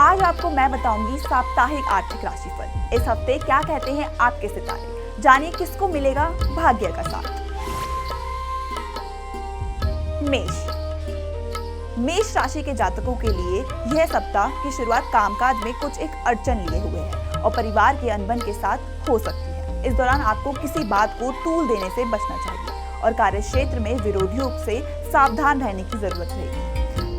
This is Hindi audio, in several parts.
आज आपको मैं बताऊंगी साप्ताहिक आर्थिक राशिफल। इस हफ्ते क्या कहते हैं आपके सितारे, जानिए किसको मिलेगा भाग्य का साथ। मेष राशि के जातकों के लिए यह सप्ताह की शुरुआत कामकाज में कुछ एक अड़चन लिए हुए है और परिवार के अनबन के साथ हो सकती है। इस दौरान आपको किसी बात को तूल देने से बचना चाहिए और कार्य क्षेत्र में विरोधियों से सावधान रहने की जरूरत रहेगी।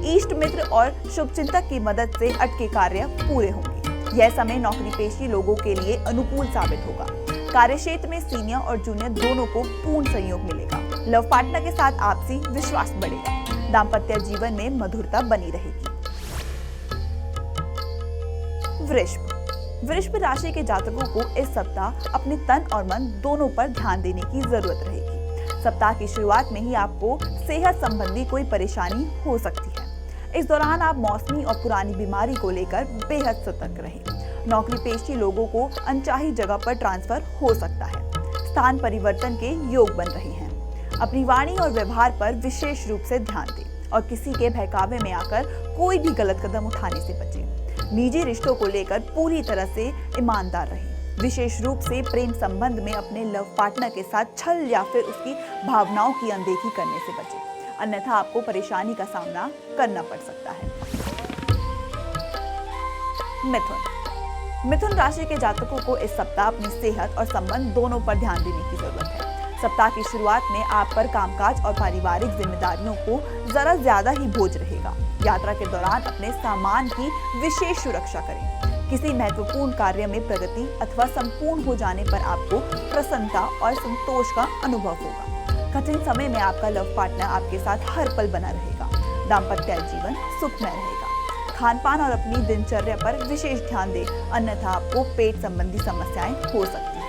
इष्ट मित्र और शुभचिंतक की मदद से अटके कार्य पूरे होंगे। यह समय नौकरी पेशी लोगों के लिए अनुकूल साबित होगा। कार्य क्षेत्र में सीनियर और जूनियर दोनों को पूर्ण सहयोग मिलेगा। लव पार्टनर के साथ आपसी विश्वास बढ़ेगा। दाम्पत्य जीवन में मधुरता बनी रहेगी। वृषभ राशि के जातकों को इस सप्ताह अपने तन और मन दोनों पर ध्यान देने की जरूरत रहेगी। सप्ताह की शुरुआत में ही आपको सेहत संबंधी कोई परेशानी हो सकती है। इस दौरान आप मौसमी और पुरानी बीमारी को लेकर बेहद सतर्क रहें। नौकरी पेशी लोगों को अनचाही जगह पर ट्रांसफर हो सकता है। स्थान परिवर्तन के योग बन रहे हैं। अपनी वाणी और व्यवहार पर विशेष रूप से ध्यान दें और किसी के बहकावे में आकर कोई भी गलत कदम उठाने से बचें। निजी रिश्तों को लेकर पूरी तरह से ईमानदार रहें। विशेष रूप से प्रेम संबंध में अपने लव पार्टनर के साथ छल या फिर उसकी भावनाओं की अनदेखी करने से बचें, अन्यथा आपको परेशानी का सामना करना पड़ सकता है। मिथुन राशि के जातकों को इस सप्ताह अपनी सेहत और संबंध दोनों पर ध्यान देने की जरूरत है। सप्ताह की शुरुआत में आप पर कामकाज और पारिवारिक जिम्मेदारियों को जरा ज्यादा ही बोझ रहेगा। यात्रा के दौरान अपने सामान की विशेष सुरक्षा करें। किसी महत्वपूर्ण कार्य में प्रगति अथवा संपूर्ण हो जाने पर आपको प्रसन्नता और संतोष का अनुभव होगा। कठिन समय में आपका लव पार्टनर आपके साथ हर पल बना रहेगा। दाम्पत्य जीवन सुखमय रहेगा। खान पान और अपनी दिनचर्या पर विशेष ध्यान दें, अन्यथा आपको पेट संबंधी समस्याएं हो सकती हैं।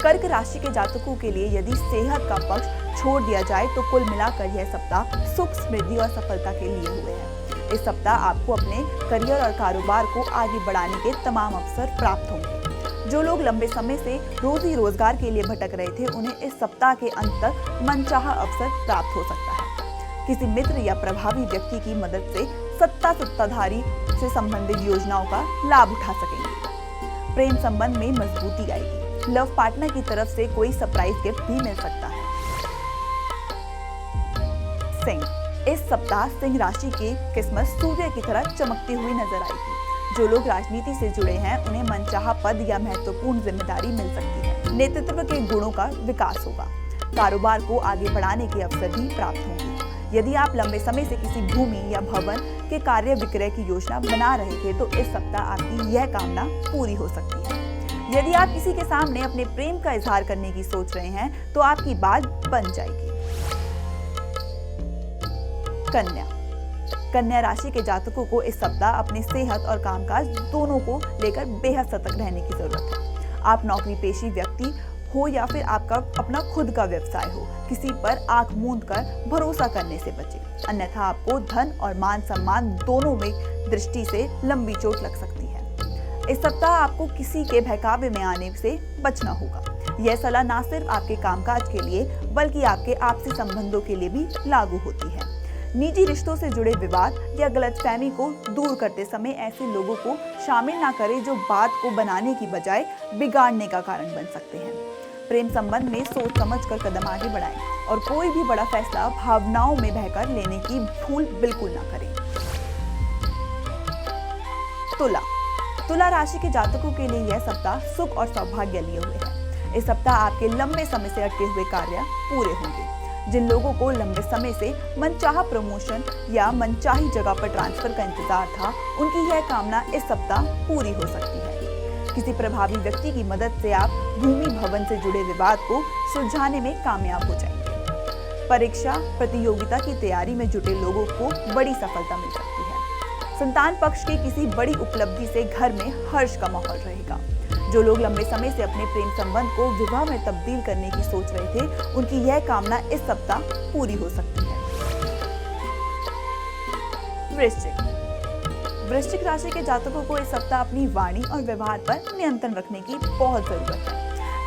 कर्क राशि के जातकों के लिए यदि सेहत का पक्ष छोड़ दिया जाए तो कुल मिलाकर यह सप्ताह सुख, समृद्धि और सफलता के लिए हुए हैं। इस सप्ताह आपको अपने करियर और कारोबार को आगे बढ़ाने के तमाम अवसर प्राप्त होंगे। जो लोग लंबे समय से रोजी रोजगार के लिए भटक रहे थे, उन्हें इस सप्ताह के अंत तक मनचाहा अवसर प्राप्त हो सकता है। किसी मित्र या प्रभावी व्यक्ति की मदद से सत्ताधारी से संबंधित योजनाओं का लाभ उठा सकेंगे। प्रेम संबंध में मजबूती आएगी। लव पार्टनर की तरफ से कोई सरप्राइज गिफ्ट भी मिल सकता है। इस सप्ताह सिंह राशि की किस्मत सूर्य की तरह चमकती हुई नजर आएगी। जो लोग राजनीति से जुड़े हैं, उन्हें मनचाहा पद या महत्वपूर्ण जिम्मेदारी मिल सकती है। नेतृत्व के गुणों का विकास होगा। कारोबार को आगे बढ़ाने के अवसर भी प्राप्त होंगे। यदि आप लंबे समय से किसी भूमि या भवन के कार्य विक्रय की योजना बना रहे थे, तो इस सप्ताह आपकी यह कामना पूरी हो सकती है। यदि आप किसी के सामने अपने प्रेम का इजहार करने की सोच रहे हैं, तो आपकी बात बन जाएगी। कन्या राशि के जातकों को इस सप्ताह अपनी सेहत और कामकाज दोनों को लेकर बेहद सतर्क रहने की जरूरत है। आप नौकरी पेशी व्यक्ति हो या फिर आपका अपना खुद का व्यवसाय हो, किसी पर आंख मूंद कर भरोसा करने से बचें, अन्यथा आपको धन और मान सम्मान दोनों में दृष्टि से लंबी चोट लग सकती है। इस सप्ताह आपको किसी के बहकावे में आने से बचना होगा। यह सलाह न सिर्फ आपके कामकाज के लिए बल्कि आपके आपसी संबंधों के लिए भी लागू होती है। निजी रिश्तों से जुड़े विवाद या गलतफहमी को दूर करते समय ऐसे लोगों को शामिल ना करें जो बात को बनाने की बजाय बिगाड़ने का कारण बन सकते हैं। प्रेम संबंध में सोच समझकर कदम आगे बढ़ाएं और कोई भी बड़ा फैसला भावनाओं में बहकर लेने की भूल बिल्कुल ना करें। तुला राशि के जातकों के लिए यह सप्ताह सुख और सौभाग्य लिए हुए है। इस सप्ताह आपके लंबे समय से अटके हुए कार्य पूरे होंगे। जिन लोगों को लंबे समय से मनचाहा प्रमोशन या मनचाही जगह पर ट्रांसफर का इंतजार था, उनकी यह कामना इस सप्ताह पूरी हो सकती है। किसी प्रभावी व्यक्ति की मदद से आप भूमि भवन से जुड़े विवाद को सुलझाने में कामयाब हो जाएंगे। परीक्षा प्रतियोगिता की तैयारी में जुटे लोगों को बड़ी सफलता मिल सकती है। संतान पक्ष की किसी बड़ी उपलब्धि से घर में हर्ष का माहौल रहेगा। जो लोग लंबे समय से अपने प्रेम संबंध को विवाह में तब्दील करने की सोच रहे थे, उनकी यह कामना इस सप्ताह पूरी हो सकती है। वृश्चिक राशि के जातकों को इस सप्ताह अपनी वाणी और व्यवहार पर नियंत्रण रखने की बहुत जरूरत है।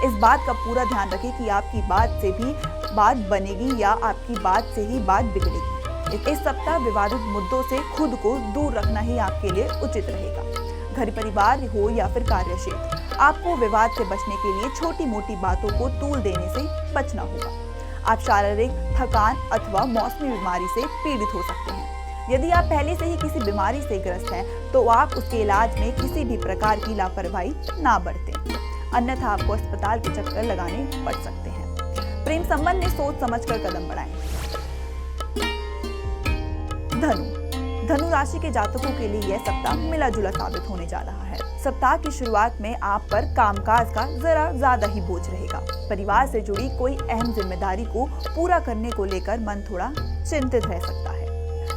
इस बात का पूरा ध्यान रखें कि आपकी बात से भी बात बनेगी या आपकी बात से ही बात बिगड़ेगी। इस सप्ताह विवादित मुद्दों से खुद को दूर रखना ही आपके लिए उचित रहेगा। घर परिवार हो या फिर कार्य क्षेत्र, आपको विवाद से बचने के लिए छोटी मोटी बातों को तूल देने से बचना होगा। आप शारीरिक थकान अथवा मौसमी बीमारी से पीड़ित हो सकते हैं। यदि आप पहले से ही किसी बीमारी से ग्रस्त हैं, तो आप उसके इलाज में किसी भी प्रकार की लापरवाही ना बरतें, अन्यथा आपको अस्पताल के चक्कर लगाने पड़ सकते हैं। प्रेम संबंध में सोच समझकर कदम बढ़ाएं। धनु राशि के जातकों के लिए यह सप्ताह मिला जुला साबित होने जा रहा है। सप्ताह की शुरुआत में आप पर कामकाज का जरा ज्यादा ही बोझ रहेगा। परिवार से जुड़ी कोई अहम जिम्मेदारी को पूरा करने को लेकर मन थोड़ा चिंतित रह सकता है।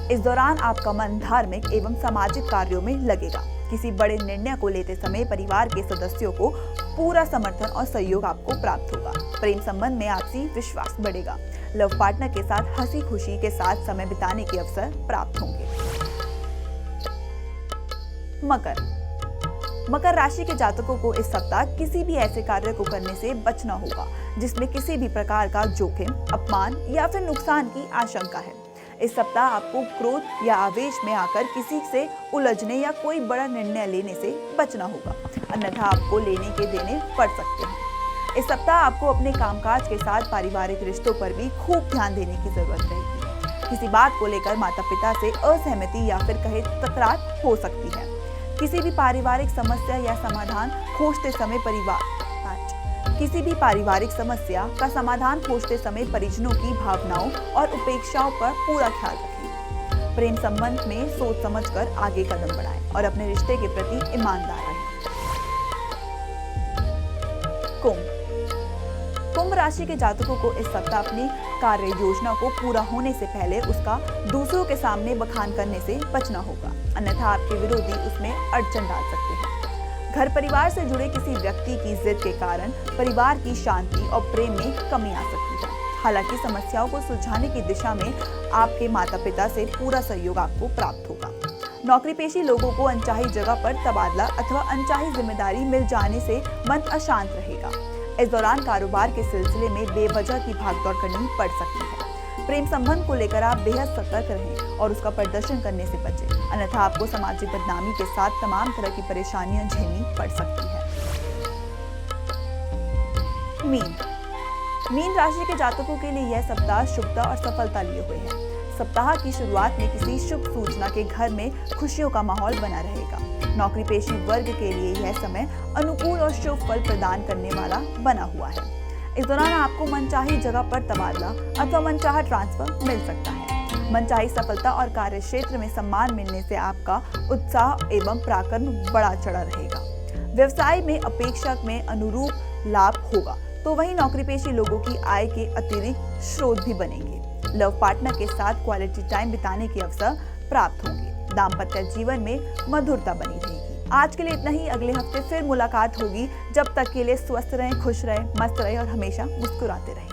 इस दौरान आपका मन धार्मिक एवं सामाजिक कार्यों में लगेगा। किसी बड़े निर्णय को लेते समय परिवार के सदस्यों को पूरा समर्थन और सहयोग आपको प्राप्त होगा। प्रेम संबंध में आपसी विश्वास बढ़ेगा। लव पार्टनर के साथ हंसी खुशी के साथ समय बिताने के अवसर प्राप्त होंगे। मकर राशि के जातकों को इस सप्ताह किसी भी ऐसे कार्य को करने से बचना होगा जिसमें किसी भी प्रकार का जोखिम, अपमान या फिर नुकसान की आशंका है। इस सप्ताह आपको क्रोध या आवेश में आकर किसी से उलझने या कोई बड़ा निर्णय लेने से बचना होगा, अन्यथा आपको लेने के देने पड़ सकते हैं। इस सप्ताह आपको अपने कामकाज के साथ पारिवारिक रिश्तों पर भी खूब ध्यान देने की जरूरत रहेगी। किसी बात को लेकर माता पिता से असहमति या फिर कहे तकरार हो सकती है। किसी भी पारिवारिक समस्या या समाधान खोजते समय परिजनों की भावनाओं और उपेक्षाओं पर पूरा ख्याल रखें। प्रेम संबंध में सोच समझकर आगे कदम बढ़ाएं और अपने रिश्ते के प्रति ईमानदार रहें। कुंभ राशि के जातकों को इस सप्ताह अपनी कार्य योजना को पूरा होने से पहले उसका दूसरों के सामने बखान करने से बचना होगा, अन्यथा आपके विरोधी उसमें अड़चन डाल सकते हैं। घर परिवार से जुड़े किसी व्यक्ति की जिद के कारण परिवार की शांति और प्रेम में कमी आ सकती है। हालांकि समस्याओं को सुलझाने की दिशा में आपके माता पिता से पूरा सहयोग आपको प्राप्त होगा। नौकरी पेशी लोगों को अनचाही जगह पर तबादला अथवा अनचाही जिम्मेदारी मिल जाने से मन अशांत रहेगा। इस दौरान कारोबार के सिलसिले में बेवजह की भागदौड़ करनी पड़ सकती है। प्रेम संबंध को लेकर आप बेहद सतर्क रहें और उसका प्रदर्शन करने से बचें, अन्यथा आपको सामाजिक बदनामी के साथ तमाम तरह की परेशानियां झेलनी पड़ सकती है। मीन राशि के जातकों के लिए यह सप्ताह शुभता और सफलता लिए हुए है। सप्ताह की शुरुआत में किसी शुभ सूचना के घर में खुशियों का माहौल बना रहेगा। नौकरी पेशी वर्ग के लिए यह समय अनुकूल और शुभ फल प्रदान करने वाला बना हुआ है। इस दौरान आपको मनचाही जगह पर तबादला अथवा मनचाहा ट्रांसफर मिल सकता है। मनचाही सफलता और कार्य क्षेत्र में सम्मान मिलने से आपका उत्साह एवं पराक्रम बड़ा चढ़ा रहेगा। व्यवसाय में अपेक्षा में अनुरूप लाभ होगा, तो वहीं नौकरी पेशी लोगों की आय के अतिरिक्त स्रोत भी बनेंगे। लव पार्टनर के साथ क्वालिटी टाइम बिताने के अवसर प्राप्त होंगे। दाम्पत्य जीवन में मधुरता बनी रहेगी। आज के लिए इतना ही। अगले हफ्ते फिर मुलाकात होगी। जब तक के लिए स्वस्थ रहें, खुश रहें, मस्त रहें और हमेशा मुस्कुराते रहें।